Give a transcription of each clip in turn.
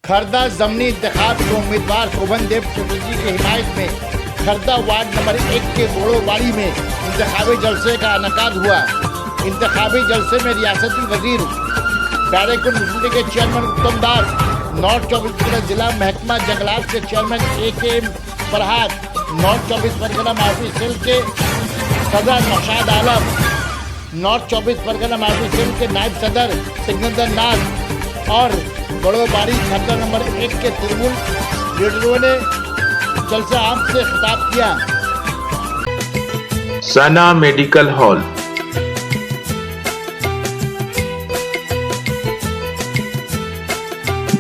खरदा ज़मनी इंतखाब के उम्मीदवार शोभन देव चटर्जी की हिमायत में खरदा वार्ड नंबर 1 के बोड़ोबाड़ी में इंतखाबी जलसे का इनेकाद हुआ। इंतखाबी जलसे में रियासती वजीर बैरेकुल मुस्लिम लीग के चेयरमैन उत्तम दास, नॉर्थ 24 परगना जिला महकमा जंगलात के chairman AK Farhad, north 24 Pargana माफी सेल के सदर नौशाद आलम, नॉर्थ 24 परगना माफी सेल के नायब सदर सिकंदर नाथ और बड़ोबाड़ी खरदा नंबर 1 के तृणमूल लीडरों ने जलसा आम से खिताब किया। Sana medical hall,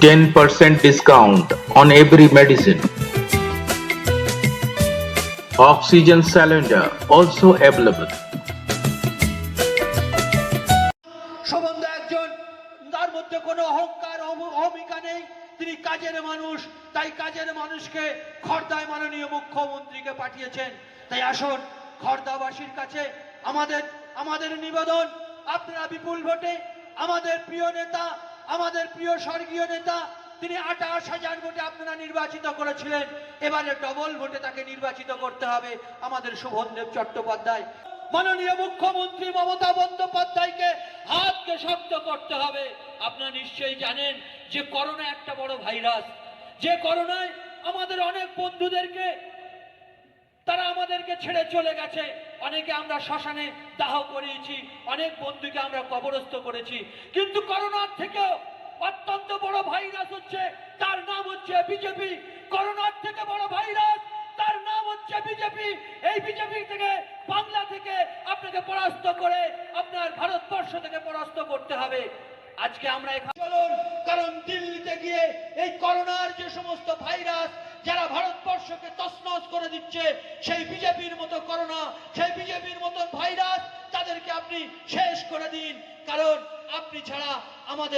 %10 discount on every medicine. Oxygen cylinder also available. Shovon দা একজন, তার মধ্যে কোনো অহংকার অহমিকা নেই, তিনি কাজের মানুষ, তাই কাজের মানুষকে খড়দায় মাননীয় মুখ্যমন্ত্রীকে পাঠিয়েছেন। তাই আসুন খড়দাবাসীর কাছে আমাদের নিবেদন, আপনারা বিপুল ভোটে আমাদের প্রিয় নেতা, আমাদের প্রিয় স্বর্গীয় নেতা, তিনি 28,000 ভোটে আপনারা নির্বাচিত করেছিলেন, এবারে ডবল ভোটে তাকে নির্বাচিত করতে হবে আমাদের শোভনদেব চট্টোপাধ্যায়। মাননীয় মুখ্যমন্ত্রী মমতা বন্দ্যোপাধ্যায়কে হাতকে শক্ত করতে হবে। আপনারা নিশ্চয়ই জানেন যে করোনা একটা বড় ভাইরাস, যে করোনায় আমাদের অনেক বন্ধুদেরকে তারা আমাদেরকে ছেড়ে চলে গেছে, অনেকে আমরা শ্মশানে দাহ করিয়েছি, অনেক বন্ধুকে আমরা কবরস্থ করেছি, কিন্তু করোনার থেকেও অত্যন্ত বড় ভাইরাস হচ্ছে, তার নাম হচ্ছে বিজেপি। করোনার থেকে বড় ভাইরাস, তার নাম হচ্ছে বিজেপি। এই বিজেপি থেকে, বাংলা থেকে আপনাকে পরাস্ত করে আপনার ভারতবর্ষ থেকে পরাস্ত করতে হবে। আজকে আমরা এখানে চলুন, কারণ দিল্লিতে গিয়ে এই করোনার যে সমস্ত ভাইরাস যারা ভারতবর্ষকে তছনছ করে দিচ্ছে, সেই বিজেপির মতো করোনা, সেই বিজেপির মতো ভাইরাস, তাদেরকে আপনি শেষ করে দিন, কারণ আপনি ছাড়া আমাদের